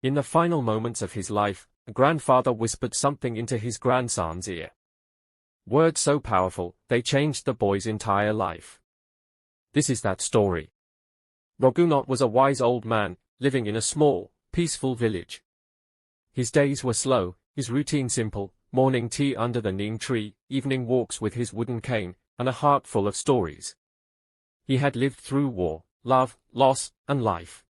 In the final moments of his life, a grandfather whispered something into his grandson's ear. Words so powerful, they changed the boy's entire life. This is that story. Raghunath was a wise old man, living in a small, peaceful village. His days were slow, his routine simple: morning tea under the neem tree, evening walks with his wooden cane, and a heart full of stories. He had lived through war, love, loss, and life.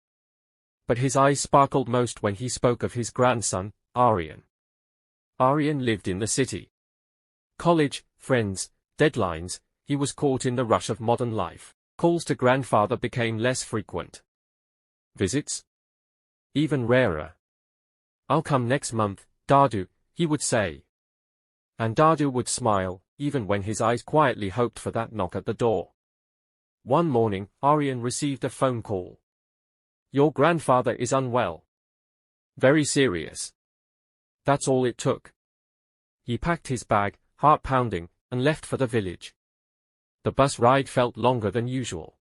But his eyes sparkled most when he spoke of his grandson, Aryan. Aryan lived in the city. College, friends, deadlines, he was caught in the rush of modern life. Calls to grandfather became less frequent. Visits? Even rarer. "I'll come next month, Dadu," he would say. And Dadu would smile, even when his eyes quietly hoped for that knock at the door. One morning, Aryan received a phone call. "Your grandfather is unwell. Very serious." That's all it took. He packed his bag, heart pounding, and left for the village. The bus ride felt longer than usual.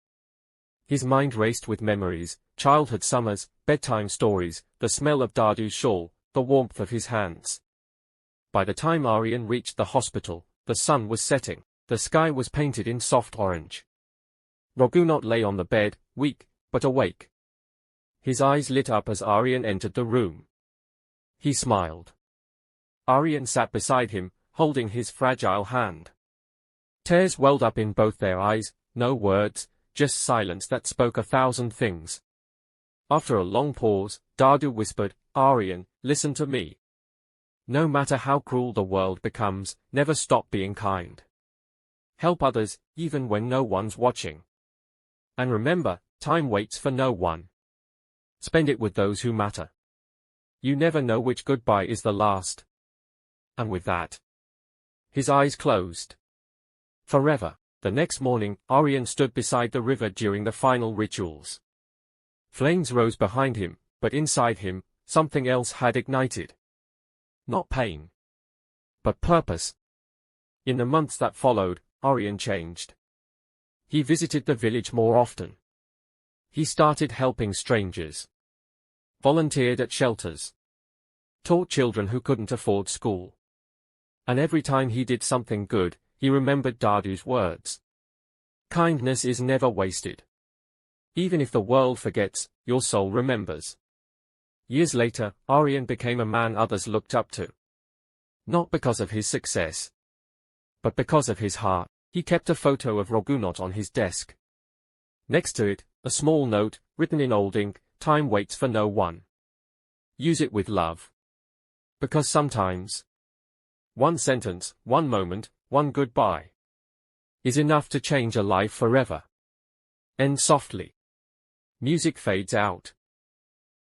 His mind raced with memories: childhood summers, bedtime stories, the smell of Dadu's shawl, the warmth of his hands. By the time Aryan reached the hospital, the sun was setting. The sky was painted in soft orange. Raghunath lay on the bed, weak, but awake. His eyes lit up as Aryan entered the room. He smiled. Aryan sat beside him, holding his fragile hand. Tears welled up in both their eyes, no words, just silence that spoke 1,000 things. After a long pause, Dadu whispered, "Aryan, listen to me. No matter how cruel the world becomes, never stop being kind. Help others, even when no one's watching. And remember, time waits for no one. Spend it with those who matter. You never know which goodbye is the last." And with that, his eyes closed. Forever. The next morning, Aryan stood beside the river during the final rituals. Flames rose behind him, but inside him, something else had ignited. Not pain, but purpose. In the months that followed, Aryan changed. He visited the village more often. He started helping strangers. Volunteered at shelters. Taught children who couldn't afford school. And every time he did something good, he remembered Dadu's words. Kindness is never wasted. Even if the world forgets, your soul remembers. Years later, Aryan became a man others looked up to. Not because of his success, but because of his heart. He kept a photo of Raghunath on his desk. Next to it, a small note, written in old ink: "Time waits for no one. Use it with love." Because sometimes, one sentence, one moment, one goodbye is enough to change a life forever. End softly. Music fades out.